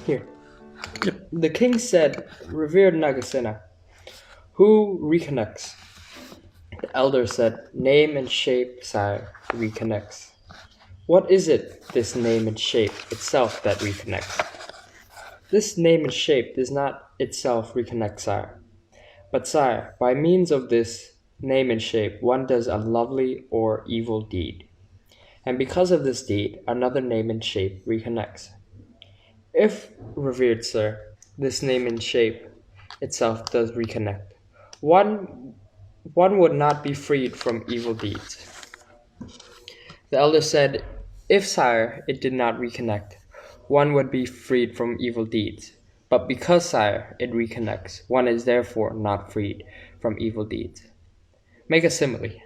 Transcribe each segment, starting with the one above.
Here. The king said, "Revered Nagasena, who reconnects?" The elder said, "Name and shape, sire, reconnects." "What is it, this name and shape itself that reconnects?" "This name and shape does not itself reconnect, sire. But, sire, by means of this name and shape, one does a lovely or evil deed. And because of this deed, another name and shape reconnects. If, revered sir, this name and shape itself does reconnect, one would not be freed from evil deeds." The elder said, "If, sire, it did not reconnect, one would be freed from evil deeds. But because, sire, it reconnects, one is therefore not freed from evil deeds." Make a simile.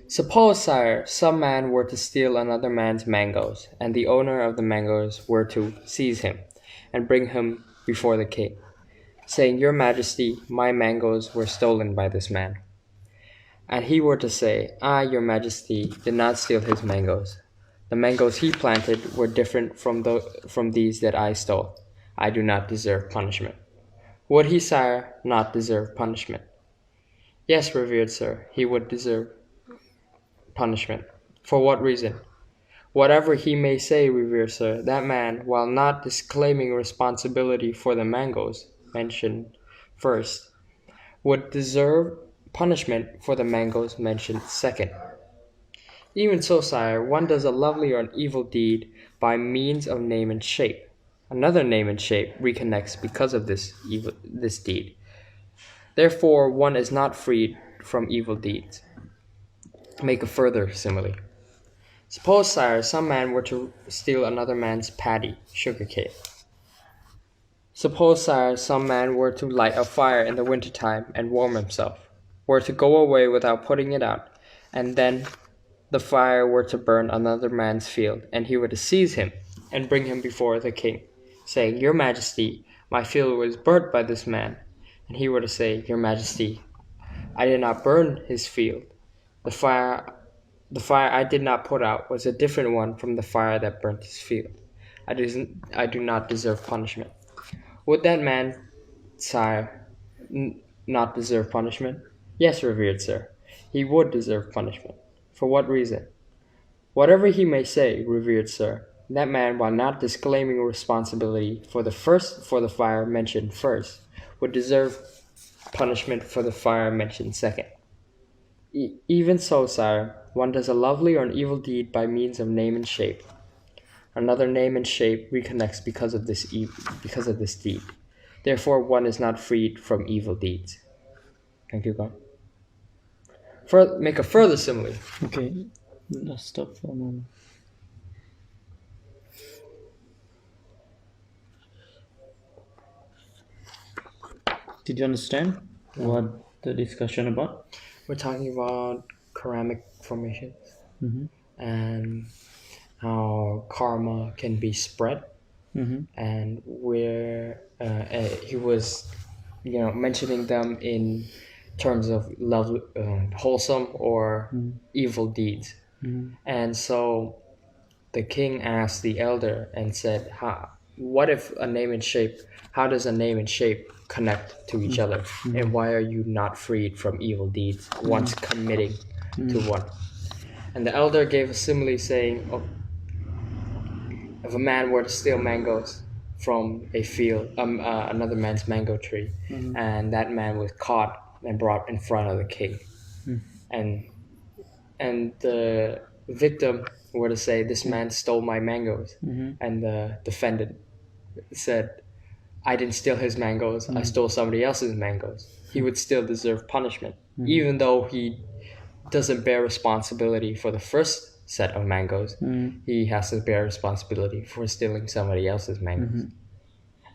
Suppose, sire, some man were to steal another man's mangoes, and the owner of the mangoes were to seize him and bring him before the king, saying, "Your Majesty, my mangoes were stolen by this man." And he were to say, "I, your Majesty, did not steal his mangoes. The mangoes he planted were different from these that I stole. I do not deserve punishment." Would he, sire, not deserve punishment? Yes, revered sir, he would deserve punishment. For what reason? Whatever he may say, revered sir, that man, while not disclaiming responsibility for the mangoes mentioned first, would deserve punishment for the mangoes mentioned second. Even so, sire, one does a lovely or an evil deed by means of name and shape. Another name and shape reconnects because of this deed. Therefore, one is not freed from evil deeds. Make a further simile. Suppose, sire, some man were to steal another man's paddy, sugarcane. Suppose, sire, some man were to light a fire in the wintertime and warm himself, were to go away without putting it out, and then the fire were to burn another man's field, and he were to seize him and bring him before the king, saying, "Your Majesty, my field was burnt by this man." And he were to say, "Your Majesty, I did not burn his field. The fire I did not put out was a different one from the fire that burnt his field. I do not deserve punishment." Would that man, sire, not deserve punishment? Yes, revered sir, he would deserve punishment. For what reason? Whatever he may say, revered sir, that man, while not disclaiming responsibility for the fire mentioned first, would deserve punishment for the fire mentioned second. Even so, sire, one does a lovely or an evil deed by means of name and shape. Another name and shape reconnects because of this deed. Therefore, one is not freed from evil deeds. Thank you, God. Make a further simile. Okay, let's stop for a moment. Did you understand what the discussion about? We're talking about ceramic formations and how karma can be spread, and where he was, mentioning them in terms of wholesome or evil deeds. And so the king asked the elder and said, "What if a name and shape? How does a name and shape connect to each other? And why are you not freed from evil deeds once committing to one?" And the elder gave a simile saying, if a man were to steal mangoes from a field, another man's mango tree, and that man was caught and brought in front of the king, and the victim were to say, "This man stole my mangoes," and the defendant said, "I didn't steal his mangoes, I stole somebody else's mangoes," he would still deserve punishment, even though he doesn't bear responsibility for the first set of mangoes. He has to bear responsibility for stealing somebody else's mangoes.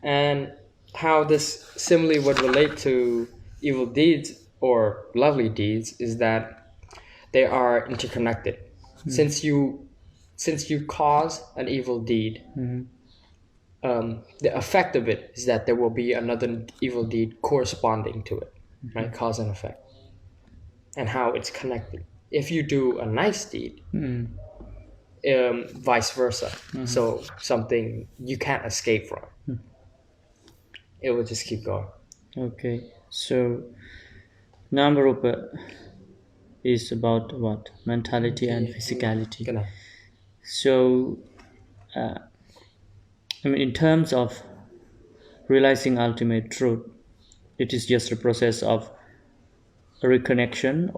And how this simile would relate to evil deeds or lovely deeds is that they are interconnected. Since you cause an evil deed, the effect of it is that there will be another evil deed corresponding to it, right? Cause and effect, and how it's connected. If you do a nice deed, vice versa. So something you can't escape from. It will just keep going. Okay, so Namarupa is about what? Mentality and physicality. Genau. So, I mean, in terms of realizing ultimate truth, it is just a process of reconnection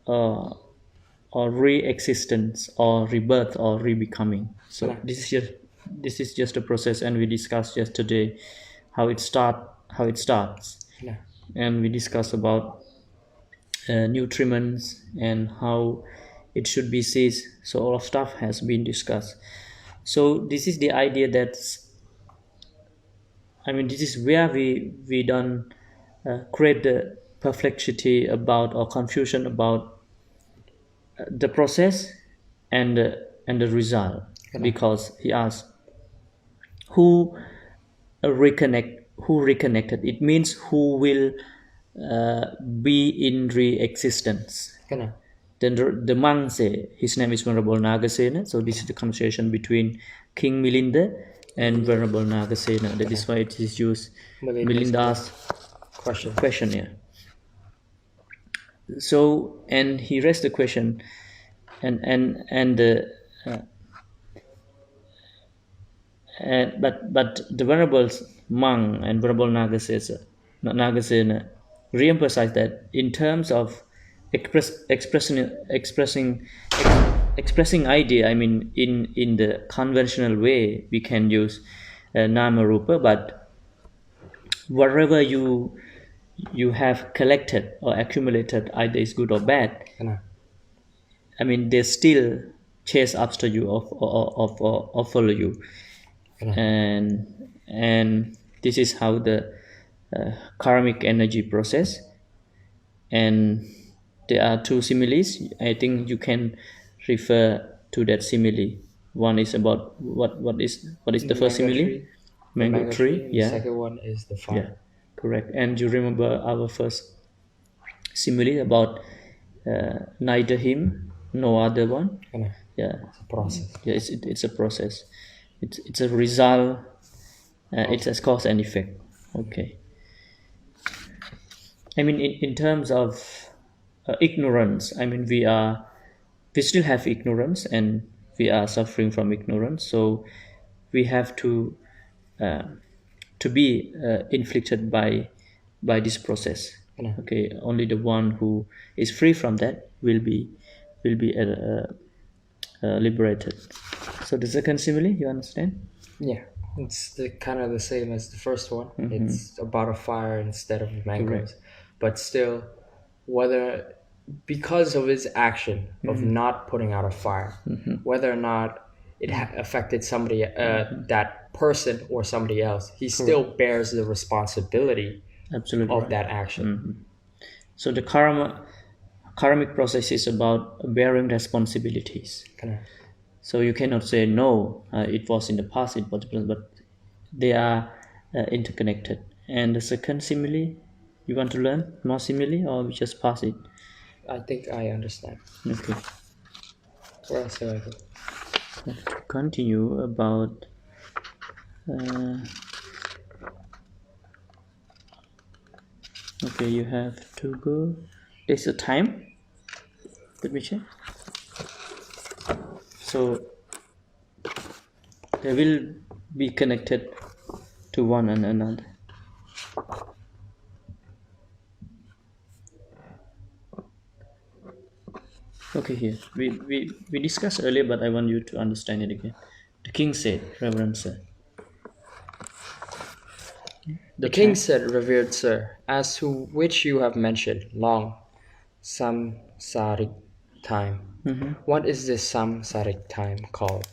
uh, or re-existence or rebirth or rebecoming. So Genau. this is just a process, and we discussed yesterday how it starts, Genau. and we discussed about nutriments and how it should be seized. So all of stuff has been discussed. So this is the idea that, I mean, this is where we don't create the perplexity about or confusion about the process and the result, Genau. because he asked who who reconnected. It means who will be in re-existence. Genau. Then the monk say his name is Venerable Nagasena. So this is the conversation between King Milinda and Venerable Nagasena. That is why it is used Milinda'S Milinda'S question. question here. So, and he raised the question, and the but the Venerable monk and Venerable Nagasena re-emphasize that in terms of expressing idea. I mean, in the conventional way, we can use nama rupa, but whatever you have collected or accumulated, either is good or bad. Genau. I mean, they still chase after you or follow you, Genau. and this is how the karmic energy process. And there are two similes. I think you can refer to that simile. One is about what is the first Mango simile? tree. The Mango tree. and the Yeah, second one is the yeah, fire. correct. And you remember our first simile about neither him nor other one. Genau. Yeah, It's a process. yeah. It's a process. It's a result. It's a cause and effect. Okay. I mean, in terms of ignorance, I mean, we still have ignorance, and we are suffering from ignorance. So we have uh, to be inflicted by this process. Genau. Okay, only the one who is free from that will be liberated. So the second simile, you understand? Yeah. It's kind of the same as the first one. It's about a fire instead of mangoes. Correct. But still, whether because of his action of not putting out a fire, whether or not it affected somebody, that person or somebody else, he still bears the responsibility Absolutely of right. that action. So the karmic process is about bearing responsibilities. Kinda. So you cannot say no. It was in the past, it was, but they are interconnected. And the second simile, you want to learn more simile, or we just pass it? I think I understand. Okay. Where else do I go? To continue about. Okay, you have to go. There's a time. Let me check. So they will be connected to one and another. Okay, here we discussed earlier, but I want you to understand it again. The king said, Reverend Sir. The king said, "Revered sir, as to which you have mentioned long samsaric time. What is this samsaric time called?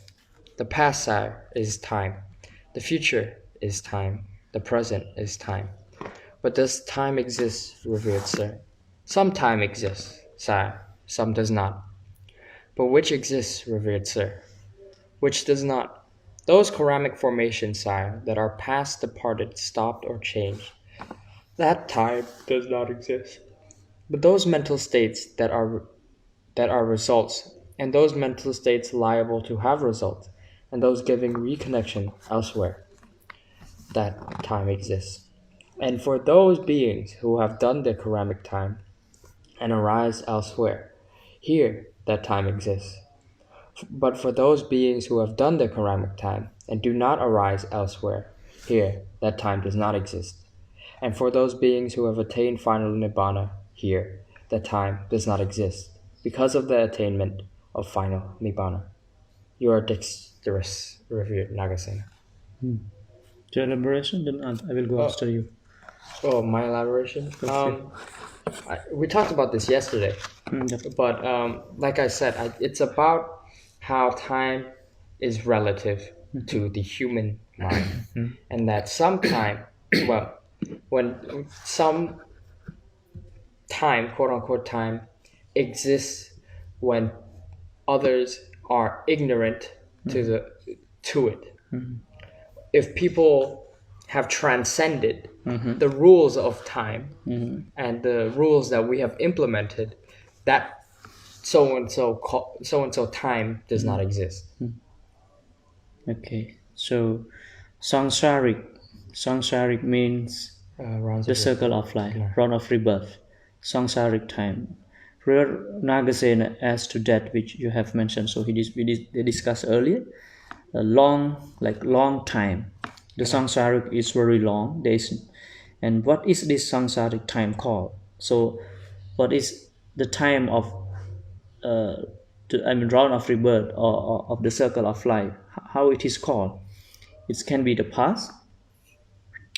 The past, sire, is time. The future is time. The present is time. But does time exist, revered sir? Some time exists, sire, some does not. But which exists, revered sir? Which does not? Those ceramic formations, sire, that are past, departed, stopped, or changed. That time does not exist. But those mental states that are that are results, and those mental states liable to have results, and those giving reconnection elsewhere, that time exists. And for those beings who have done their karamic time and arise elsewhere, here that time exists. But for those beings who have done their karamic time and do not arise elsewhere, here that time does not exist. And for those beings who have attained final nibbana, here that time does not exist, because of the attainment of final nibbana. You are dexterous, revered Nagasena. Your elaboration, then I will go after you. Oh, my elaboration? Okay. We talked about this yesterday, Yep. but like I said, it's about how time is relative to the human mind, and that sometime, well, when some time, quote unquote time, exists when others are ignorant to it. If people have transcended the rules of time and the rules that we have implemented, that so and so time does not exist. Okay, so samsaric means Rounds the of circle of life, round of rebirth, samsaric time. Rear Nagasena as to that which you have mentioned. So they discussed earlier, a long time. The samsaric is very long. And what is this samsaric time called? So, what is the time of round of rebirth or of the circle of life? How it is called? It can be the past,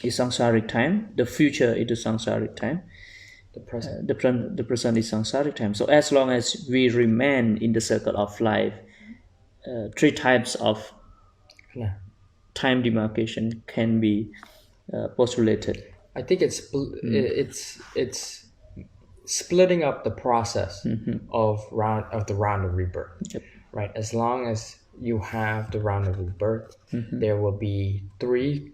is samsaric time. The future is the samsaric time. The present. The present is samsaric time. So as long as we remain in the circle of life, three types of Yeah. time demarcation can be postulated. I think it's splitting up the process of the round of rebirth. Yep. Right. As long as you have the round of rebirth, there will be three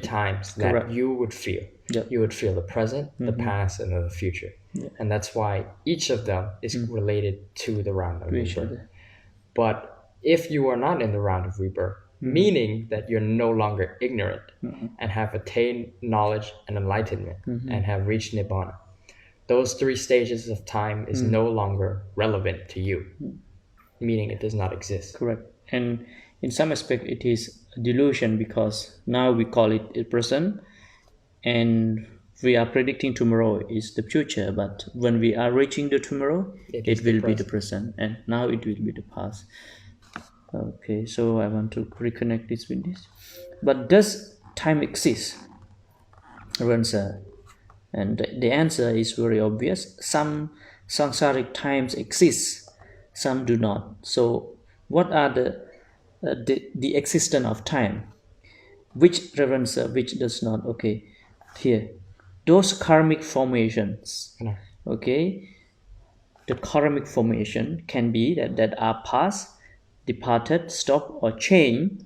times that Correct. you would feel. Yep. You would feel the present, the past, and the future. And that's why each of them is related to the round of rebirth. But if you are not in the round of rebirth, meaning that you're no longer ignorant and have attained knowledge and enlightenment and have reached nibbana, those three stages of time is no longer relevant to you, meaning it does not exist. Correct. And in some aspect it is a delusion, because now we call it a present and we are predicting tomorrow is the future, but when we are reaching the tomorrow, it will be the present, and now it will be the past. Okay, so I want to reconnect this with this. But does time exist? Answer. And the answer is very obvious. Some samsaric times exist, some do not. So what are the existence of time? Which reference, which does not? Okay, here, those karmic formations. Okay, the karmic formation can be that are past, departed, stopped, or changed.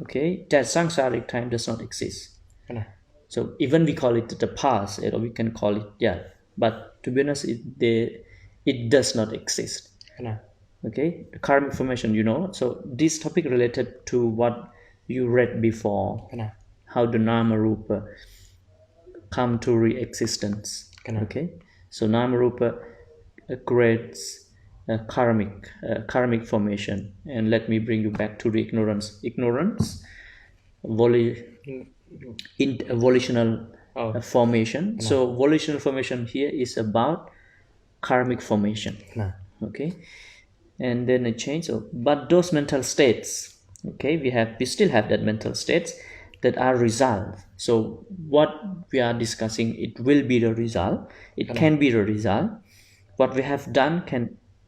Okay, that samsaric time does not exist. So even we call it the past, or we can call it but to be honest, it does not exist. Okay, the karmic formation, So this topic related to what you read before, how the nama rupa come to re-existence. Okay, so nama rupa creates karmic formation. And let me bring you back to the ignorance volitional formation. So volitional formation here is about karmic formation. Okay, and then a change. But those mental states, okay, we still have that mental states that are result. So what we are discussing, it will be the result. It can be the result. What we have done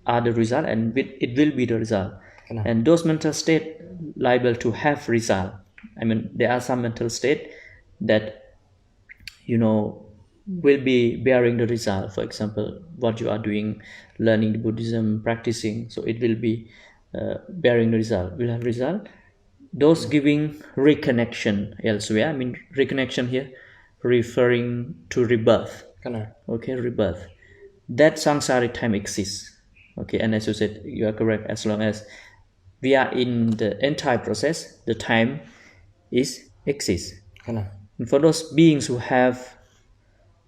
are the result, and it will be the result. And those mental state liable to have result. There are some mental state that will be bearing the result. For example, what you are doing, learning Buddhism, practicing, so it will be bearing the result, will have result. Those giving reconnection elsewhere. Reconnection here referring to rebirth. Okay, rebirth. that samsaric time exists. Okay, and as you said, you are correct. As long as we are in the entire process, the time is exists. Kana. And for those beings who have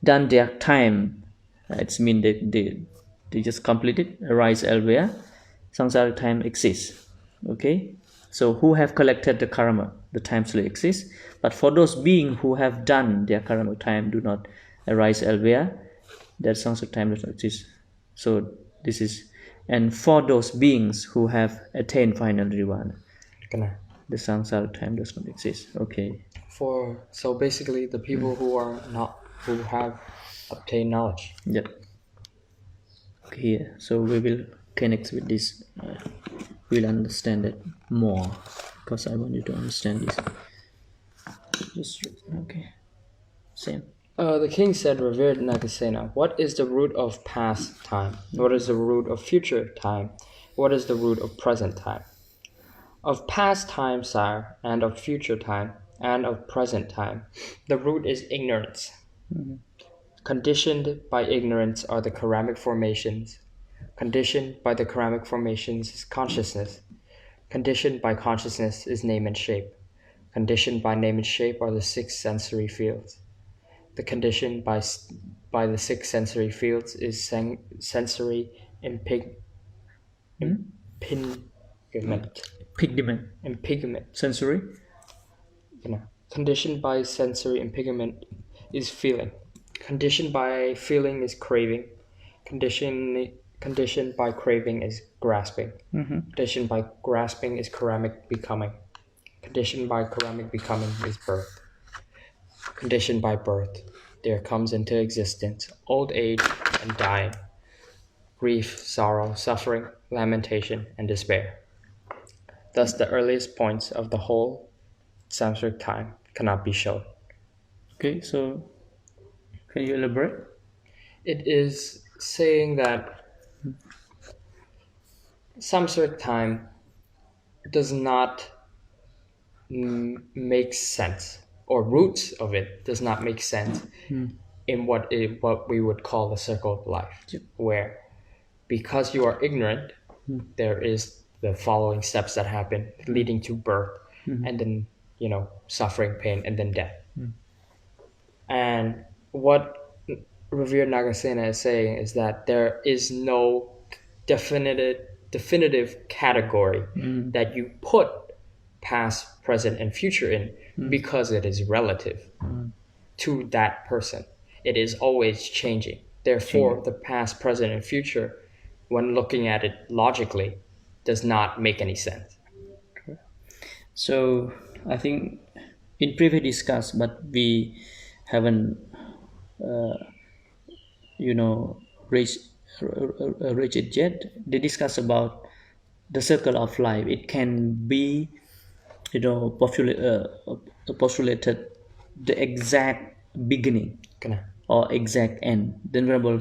done their time, it's mean they just completed arise elsewhere, samsara time exists. Okay, so who have collected the karma, the time still exists. But for those beings who have done their karma, time do not arise elsewhere, that samsara time does not exist. So this is, and for those beings who have attained final nirvana, Kana. the samsara time does not exist. Okay. So basically the people who have obtained knowledge. Yep. Okay, so we will connect with this. We'll understand it more because I want you to understand this. Just okay. Same. The king said, "Revered Nagasena, what is the root of past time? What is the root of future time? What is the root of present time? Of past time, sire, and of future time, and of present time, the root is ignorance. Conditioned by ignorance are the ceramic formations. Conditioned by the ceramic formations is consciousness. Conditioned by consciousness is name and shape. Conditioned by name and shape are the six sensory fields. The condition by the six sensory fields is sensory impingement. Pigment. Sensory. Conditioned by sensory impingement is feeling. Conditioned by feeling is craving. Conditioned by craving is grasping. Conditioned by grasping is ceramic becoming. Conditioned by ceramic becoming is birth. Conditioned by birth, there comes into existence old age and dying, grief, sorrow, suffering, lamentation, and despair. Thus, the earliest points of the whole samsaric time cannot be shown. Okay, so can you elaborate? It is saying that samsaric time does not make sense, or roots of it does not make sense in what we would call the circle of life, where because you are ignorant, there is the following steps that happen leading to birth, and then suffering, pain, and then death. And what revered Nagasena is saying is that there is no definitive category that you put past, present, and future in, because it is relative to that person. It is always changing. Therefore, the past, present, and future, when looking at it logically, does not make any sense. So I think in previous discussed, but we haven't, reached it yet. They discuss about the circle of life. It can be, postulated the exact beginning or exact end. Then variable,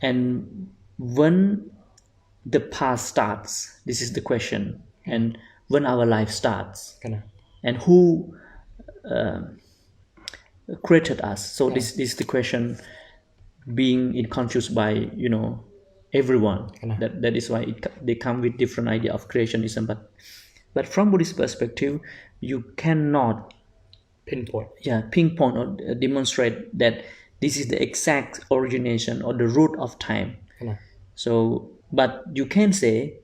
and when the past starts. This is the question, and when our life starts, and who created us. So this is the question being confused by everyone. That is why they come with different idea of creationism. But from Buddhist perspective, you cannot pinpoint or demonstrate that this is the exact origination or the root of time. So, but you can say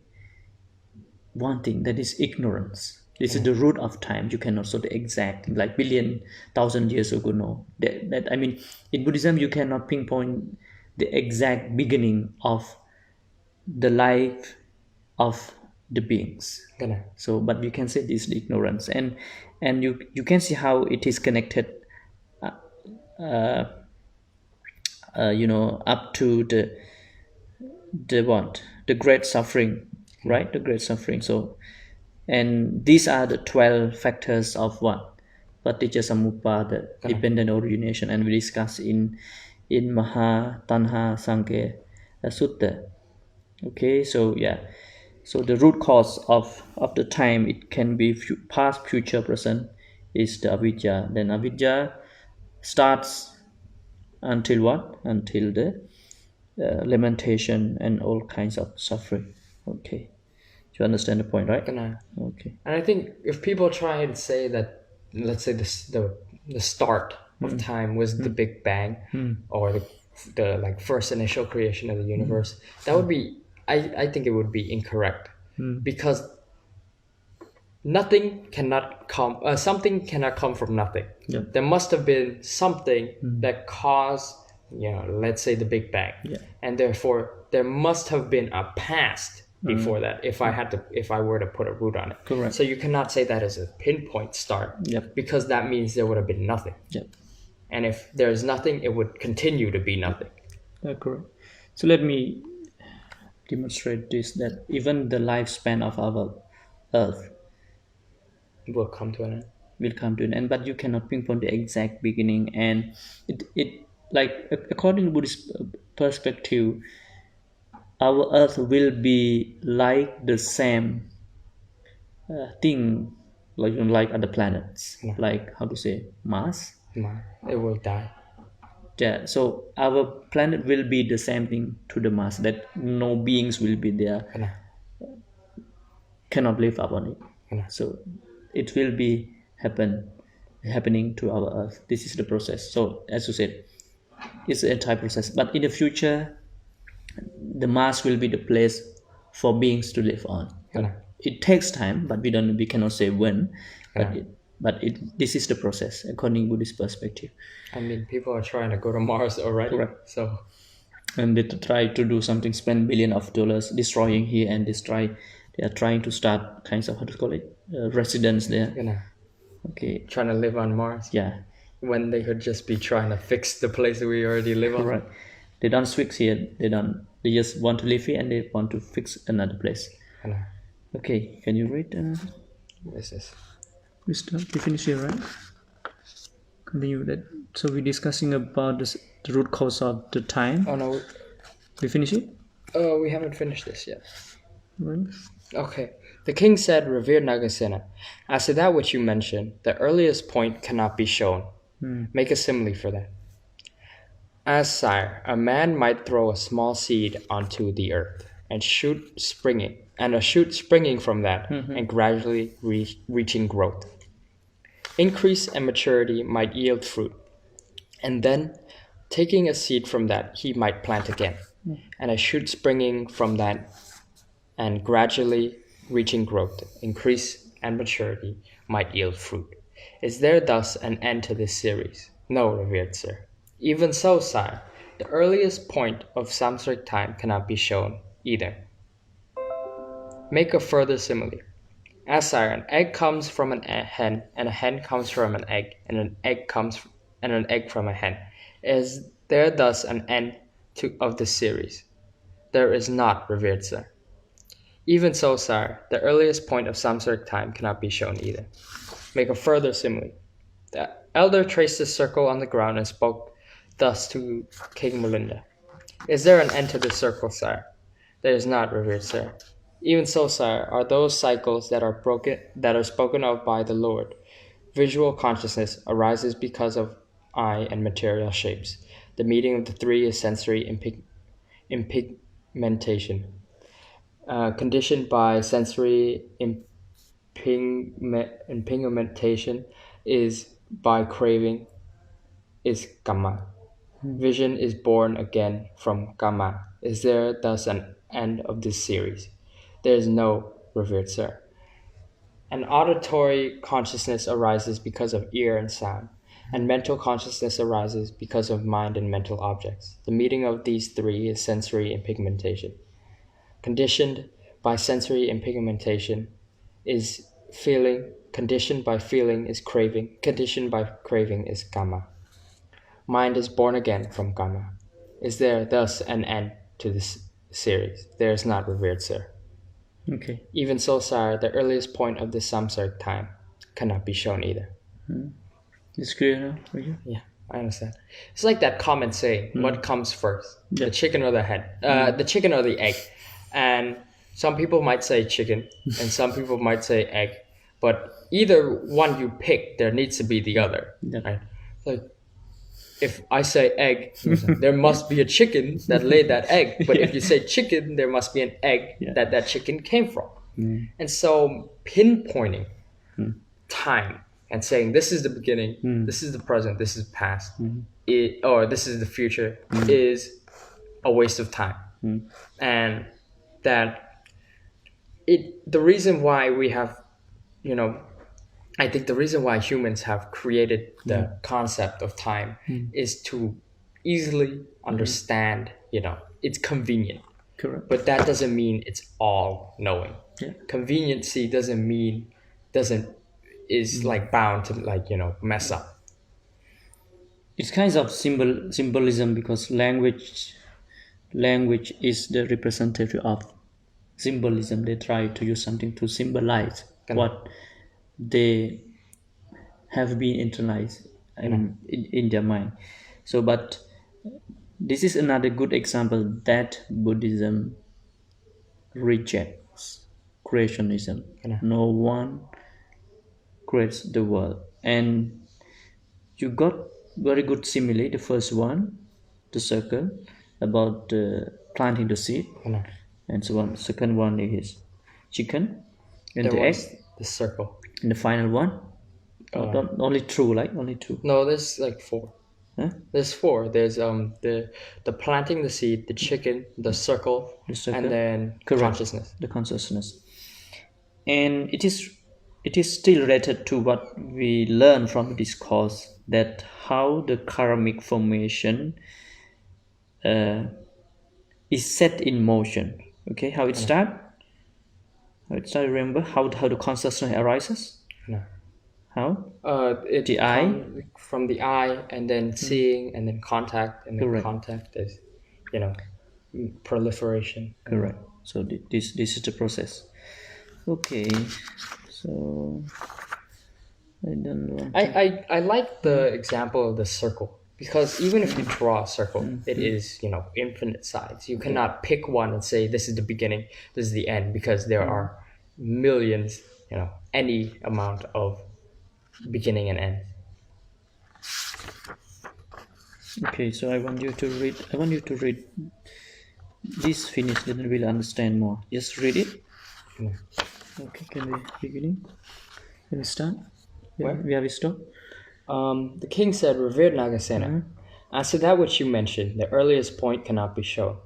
one thing, that is ignorance. This is the root of time. You cannot say the exact, like billion, thousand years ago. No, that I mean, in Buddhism, you cannot pinpoint the exact beginning of the life of the beings. So, but you can say this is ignorance, and you can see how it is connected. Up to the great suffering, right? The great suffering. So, and these are the 12 factors of what paticca samuppada, dependent origination, and we discuss in Maha Tanha Sankhya Sutta. Okay, so so the root cause of the time, it can be past, future, present, is the avidya. Then avidya starts until what? Until the lamentation and all kinds of suffering. Okay, you understand the point, right? Gonna. Okay. And I think if people try and say that, let's say the start of time was the Big Bang, or the like first initial creation of the universe, that would be, I think it would be incorrect, because nothing cannot come something cannot come from nothing. Yeah. There must have been something that caused, let's say, the Big Bang. Yeah. And therefore there must have been a past before that, if I were to put a root on it. Correct. So you cannot say that as a pinpoint start. Yep. Because that means there would have been nothing. Yep. And if there's nothing, it would continue to be nothing. Correct. So let me demonstrate this, that even the lifespan of our Earth Will come to an end. will come to an end, but you cannot pinpoint the exact beginning. And it like, according to Buddhist perspective, our Earth will be like the same thing, like other planets, Yeah. like, how to say, Mars. It will die. Yeah, so our planet will be the same thing to the Mars, that no beings will be there, cannot live upon it. Yeah. So it will be happening to our Earth. This is the process. So as you said, it's an entire process. But in the future, the Mars will be the place for beings to live on. Yeah. It takes time, but we cannot say when. Yeah. But this is the process according to Buddhist perspective. I mean, people are trying to go to Mars already. Correct. So, And they try to do something, spend billion of dollars destroying here and destroy. They are trying to start kinds of, how to call it, residence there. Okay. Trying to live on Mars. Yeah. When they could just be trying to fix the place that we already live on. Correct. They don't switch here. They just want to live here and they want to fix another place. Okay. Can you read? This is. We finish here, right? Continue that. So we're discussing about the root cause of the time. Oh no. We finish it? Oh, we haven't finished this yet. Right. Okay. The king said, "Revered Nagasena, as to that which you mentioned, the earliest point cannot be shown. Make a simile for that. As, sire, a man might throw a small seed onto the earth, and a shoot springing from that, and gradually reaching growth. Increase and maturity might yield fruit, and then, taking a seed from that, he might plant again, and a shoot springing from that, and gradually reaching growth, increase and maturity might yield fruit. Is there thus an end to this series? No, revered sir. Even so, sire, the earliest point of samsaric time cannot be shown either. Make a further simile. As, sire, an egg comes from a hen, and a hen comes from an egg, and an egg from a hen. Is there thus an end of this series? There is not, revered sir. Even so, sire, the earliest point of samsaric time cannot be shown either. Make a further simile. The elder traced a circle on the ground and spoke thus to King Milinda. Is there an end to this circle, sire? There is not, revered sir. Even so, sire, are those cycles that are spoken of by the Lord. Visual consciousness arises because of eye and material shapes. The meeting of the three is sensory impigmentation. Conditioned by sensory impigmentation is by craving is kamma. Vision is born again from kamma. Is there thus an end of this series? There is no, revered sir. An auditory consciousness arises because of ear and sound, and mental consciousness arises because of mind and mental objects. The meeting of these three is sensory impigmentation. Conditioned by sensory impigmentation is feeling. Conditioned by feeling is craving. Conditioned by craving is kamma. Mind is born again from kamma. Is there thus an end to this series? There is not, revered sir. Okay. Even so, sire, the earliest point of this samsaric time cannot be shown either. It's clear now for you? Yeah, I understand. It's like that common saying, what comes first? Yeah. The chicken or the hen? The chicken or the egg? And some people might say chicken, and some people might say egg. But either one you pick, there needs to be the other. Yeah. Right? Like, if I say egg, there must be a chicken that laid that egg. But if you say chicken, there must be an egg that chicken came from. And so pinpointing time and saying this is the beginning, this is the present, this is past, or this is the future is a waste of time. And that the reason why we have, I think the reason why humans have created the concept of time is to easily understand, it's convenient. Correct. But that doesn't mean it's all knowing. Conveniency is like bound to mess up. It's kind of symbolism because language is the representative of symbolism. They try to use something to symbolize what they have been internalized in their mind. So, but this is another good example that Buddhism rejects creationism. No one creates the world, and you got very good simile. The first one, the circle, about planting the seed, and so on. Second one is chicken, and the egg. The circle. And the final one, only two, like only two. No, there's like four. Huh? There's four. There's the planting the seed, the chicken, the circle, and then consciousness. The consciousness, and it is still related to what we learn from this course, that how the karmic formation is set in motion. Okay, how it start? How it start? Remember how the consciousness arises? No. How? The eye? From the eye, and then seeing, and then contact, and then contact is, proliferation. Correct. So this is the process. Okay. So I don't know. I like the example of the circle, because even if you draw a circle, it is infinite sides. You cannot pick one and say this is the beginning, this is the end, because there are millions, any amount of beginning and end. Okay, so I want you to read this. Finish, then we'll understand more. Just read it. Okay, can we beginning? Can we start? We have stop. The king said, "Revered Nagasena, as to that which you mentioned, the earliest point cannot be shown.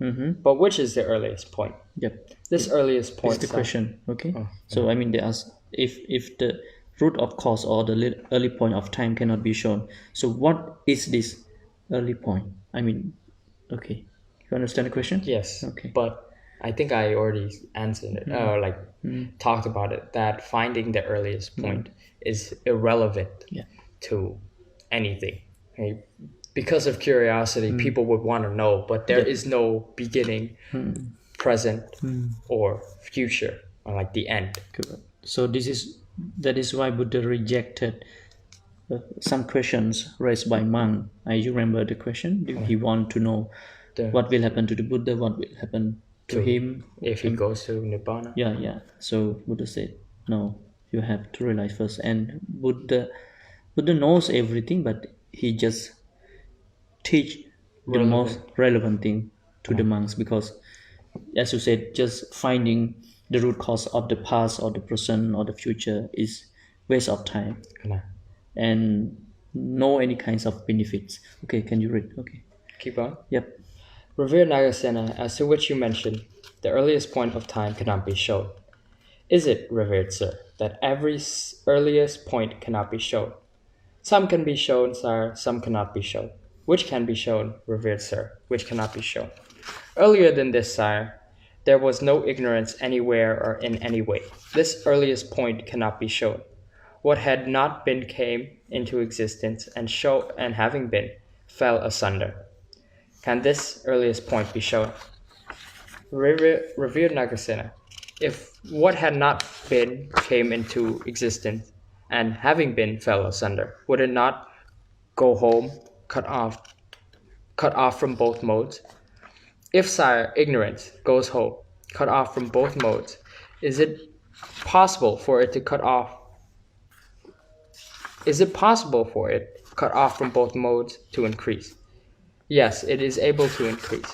But which is the earliest point?" Yep. This earliest point is the question. Okay. So I mean, they ask if the root of cause or the early point of time cannot be shown. So what is this early point? I mean, okay. You understand the question? Yes. Okay. But I think I already answered it, or talked about it, that finding the earliest point is irrelevant to anything. Okay? Because of curiosity, people would want to know, but there is no beginning, present, or future, or like the end. Correct. So that is why Buddha rejected some questions raised by monk. You remember the question? He want to know what will happen to the Buddha, what will happen to him if he goes to Nibbana. Yeah. So Buddha said, no, you have to realize first. And Buddha knows everything, but he just teach the most relevant thing to the monks, because, as you said, just finding the root cause of the past or the present or the future is waste of time and no any kinds of benefits. Okay, can you read? Okay. Keep on. Yep. Revered Nagasena, as to which you mentioned, the earliest point of time cannot be shown. Is it, revered sir, that every earliest point cannot be shown? Some can be shown, sire, some cannot be shown. Which can be shown, revered sir, which cannot be shown? Earlier than this, sire, there was no ignorance anywhere or in any way. This earliest point cannot be shown. What had not been came into existence, and having been, fell asunder. Can this earliest point be shown? Revered Nagasena, if what had not been came into existence, and having been fell asunder, would it not go home, cut off from both modes? If, sire, ignorance goes home, cut off from both modes, is it possible for it cut off from both modes to increase. Yes, it is able to increase.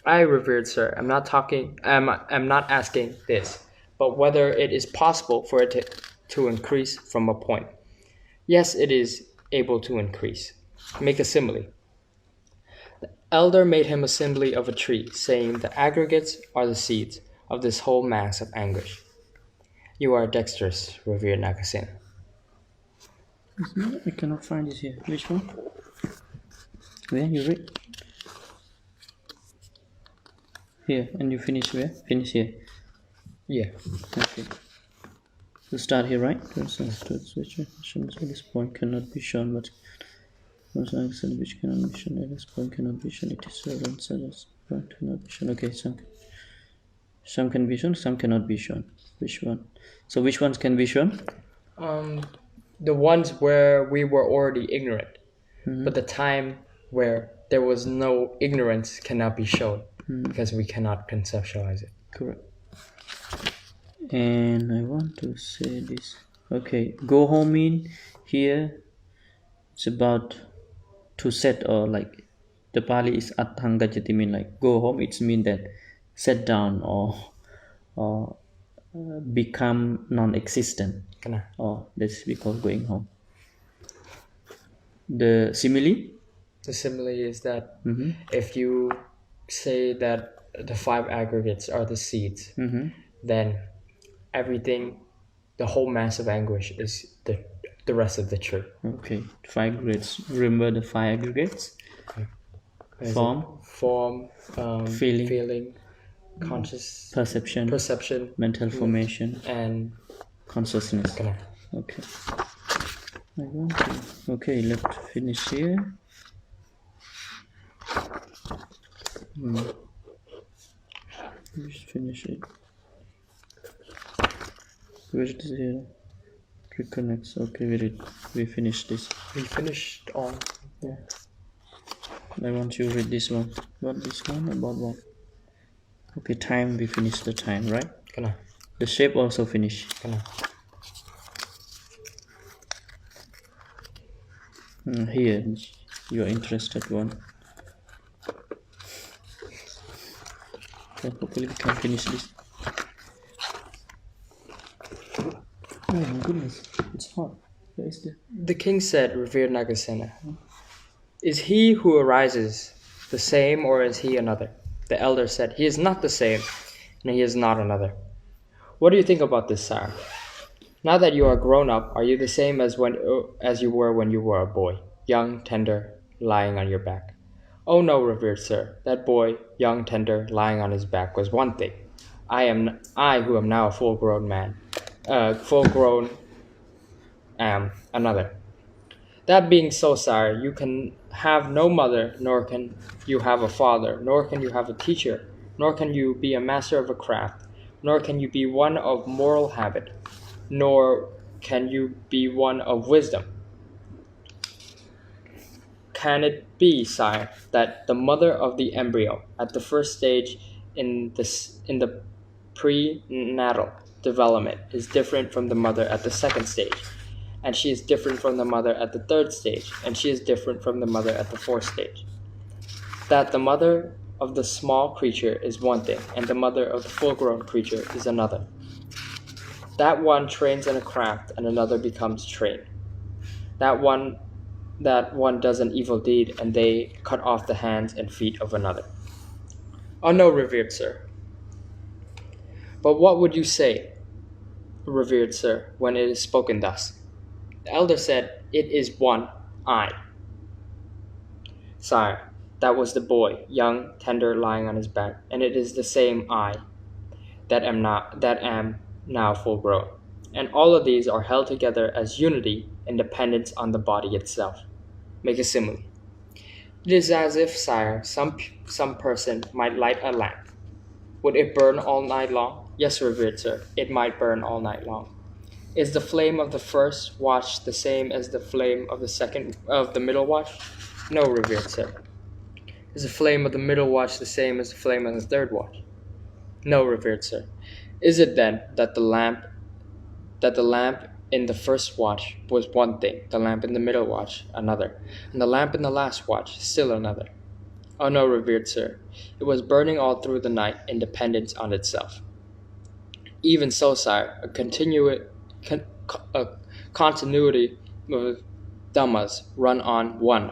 I, revered sir, am not asking this, but whether it is possible for it to increase from a point. Yes, it is able to increase. Make a simile. The elder made him a simile of a tree, saying, the aggregates are the seeds of this whole mass of anguish. You are dexterous, revered Nagasin. I cannot find it here. Which one? Where you read? Here, and you finish where? Finish here. Yeah. Okay. You start here, right? This point cannot be shown, but which cannot be shown at this point cannot be shown. It is relevant, so this point cannot be shown. Okay, some can be shown, some cannot be shown. Which one? So which ones can be shown? The ones where we were already ignorant, but the time where there was no ignorance cannot be shown because we cannot conceptualize it. Correct. And I want to say this. Okay, go home in here. It's about to set, or like the Pali is atthangajati, mean like go home. It's mean that set down or become non-existent. Or this we call going home. The simile? The simile is that if you say that the 5 aggregates are the seeds, then everything, the whole mass of anguish is the rest of the tree. Okay, 5 aggregates. Remember the 5 aggregates? Okay. Form, feeling, conscious, perception, mental formation, and consciousness. Okay. Okay, let's finish here. Just finish it. Where it is here? Reconnects. Okay, we finished this. We finished all. Yeah. I want you to read this one. What this one? About what? Okay, time. We finished the time, right? The shape also finished. Here, your interested one. Okay, hopefully we can finish this. Oh my goodness, it's hot. Where is the king said, revered Nagasena, is he who arises the same or is he another? The elder said, he is not the same and he is not another. What do you think about this, sire? Now that you are grown up, are you the same as you were when you were a boy, young, tender, lying on your back? Oh no, revered sir, that boy, young, tender, lying on his back was one thing. I who am now a full-grown man, am another. That being so, sire, you can have no mother, nor can you have a father, nor can you have a teacher, nor can you be a master of a craft, nor can you be one of moral habit, nor can you be one of wisdom. Can it be, sire, that the mother of the embryo at the first stage in the prenatal development is different from the mother at the second stage, and she is different from the mother at the third stage, and she is different from the mother at the fourth stage? That the mother of the small creature is one thing, and the mother of the full-grown creature is another. That one trains in a craft, and another becomes trained. That one does an evil deed, and they cut off the hands and feet of another. Oh no, revered sir. But what would you say, revered sir, when it is spoken thus? The elder said, it is one I. Sire, that was the boy, young, tender, lying on his back, and it is the same I that am now full grown. And all of these are held together as unity and dependence on the body itself. Make a simile. It is as if, sire, some person might light a lamp. Would it burn all night long? Yes, revered sir, it might burn all night long. Is the flame of the first watch the same as the flame of the middle watch? No, revered sir. Is the flame of the middle watch the same as the flame of the third watch? No, revered sir. Is it then that the lamp in the first watch was one thing, the lamp in the middle watch another, and the lamp in the last watch still another. Oh no, revered sir, it was burning all through the night, independent on itself. Even so, sire, a continuity of dhammas run on one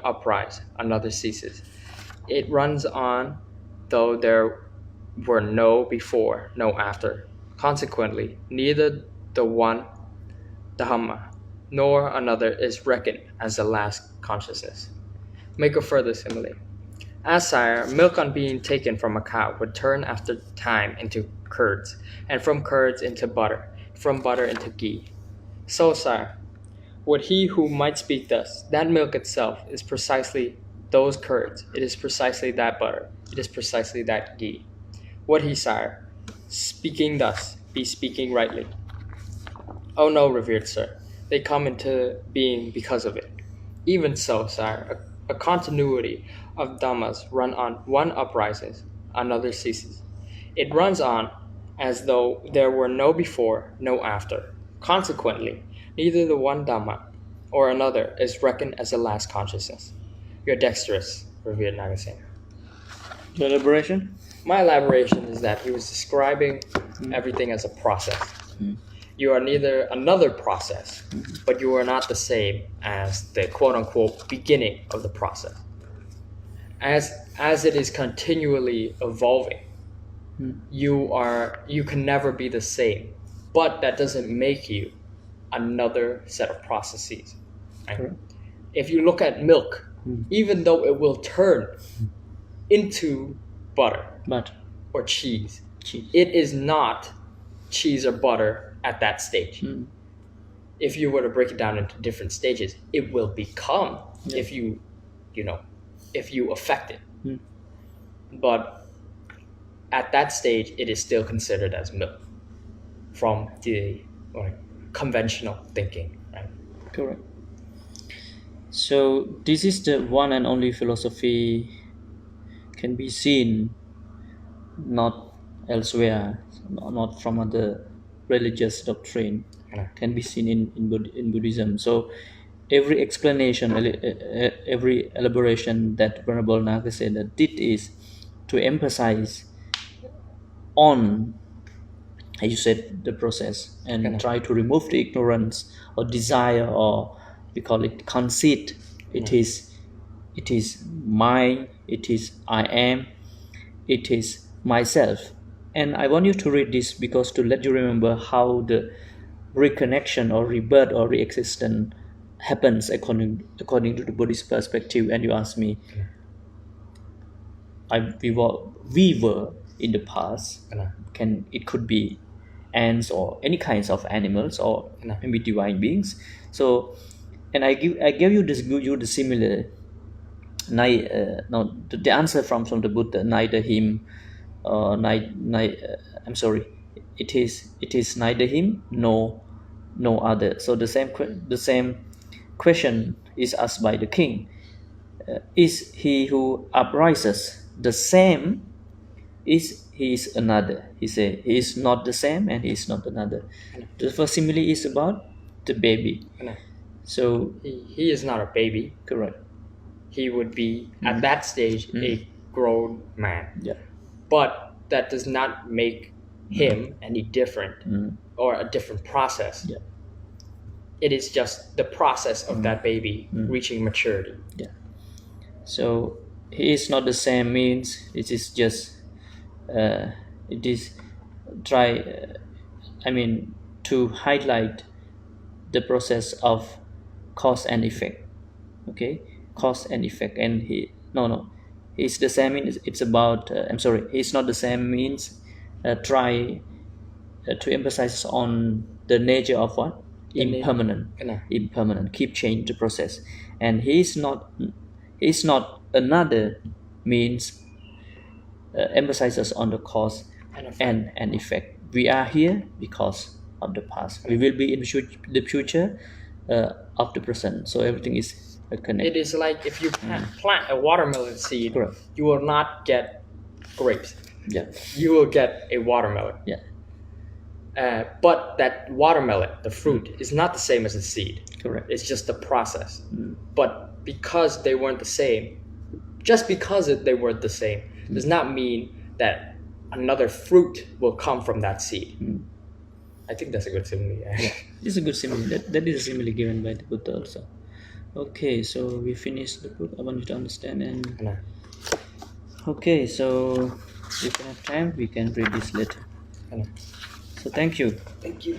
uprise, another ceases. It runs on, though there were no before, no after. Consequently, neither the one Dhamma nor another is reckoned as the last consciousness. Make a further simile. As sire, milk on being taken from a cow would turn after time into curds, and from curds into butter, from butter into ghee. So, sire, would he who might speak thus, that milk itself is precisely those curds, it is precisely that butter, it is precisely that ghee. Would he, sire, speaking thus, be speaking rightly? Oh no, revered sir, they come into being because of it. Even so, sire, a continuity of dhammas run on, one uprises, another ceases. It runs on as though there were no before, no after. Consequently, neither the one dhamma or another is reckoned as the last consciousness. You're dexterous, revered Nagasena. Your elaboration? My elaboration is that he was describing everything as a process. You are neither another process, but you are not the same as the quote-unquote beginning of the process. As it is continually evolving, you can never be the same, but that doesn't make you another set of processes. Right? Correct. If you look at milk, even though it will turn into butter But or cheese, cheese. it is not cheese or butter at that stage. If you were to break it down into different stages, it will become if you affect it. But at that stage, it is still considered as milk from the conventional thinking, right? Correct. So this is the one and only philosophy can be seen not elsewhere, not from other religious doctrine, can be seen in Buddhism. So every explanation, every elaboration that Venerable Nagasena did is to emphasize on, as you said, the process and try to remove the ignorance or desire, or we call it conceit. It is mine, it is I am, it is myself. And I want you to read this because to let you remember how the reconnection or rebirth or re-existence happens according to the Buddhist perspective. And you ask me, we were in the past. It could be ants or any kinds of animals or maybe divine beings. So, and I gave you the similar. No, the answer from the Buddha, neither him, I'm sorry, it is neither him nor no other. So the same question is asked by the king. Is he who uprises the same? Is he is another? He say he is not the same and he is not another. The first simile is about the baby. So he is not a baby. Correct. He would be at that stage a grown man. Yeah. But that does not make him any different or a different process. Yeah. It is just the process of that baby reaching maturity. Yeah. So he is not the same means it is just it is to highlight the process of cause and effect. Okay, cause and effect. And he's the same means it's about he's not the same means try to emphasize on the nature of what impermanent, keep change the process. And he's not another means emphasizes on the cause and effect. We are here because of the past. We will be in the future of the present. So everything is connected. It is like if you plant a watermelon seed, Correct. you will not get grapes. Yeah. You will get a watermelon. Yeah. But that watermelon, the fruit, is not the same as the seed. Correct. It's just the process. But because they weren't the same, just because they weren't the same, does not mean that another fruit will come from that seed. I think that's a good simile. Yeah, it's a good simile. That is a simile given by the Buddha also. Okay, so we finished the book. I want you to understand. And Nah. okay, so if you have time, we can read this later. Nah. So thank you. Thank you.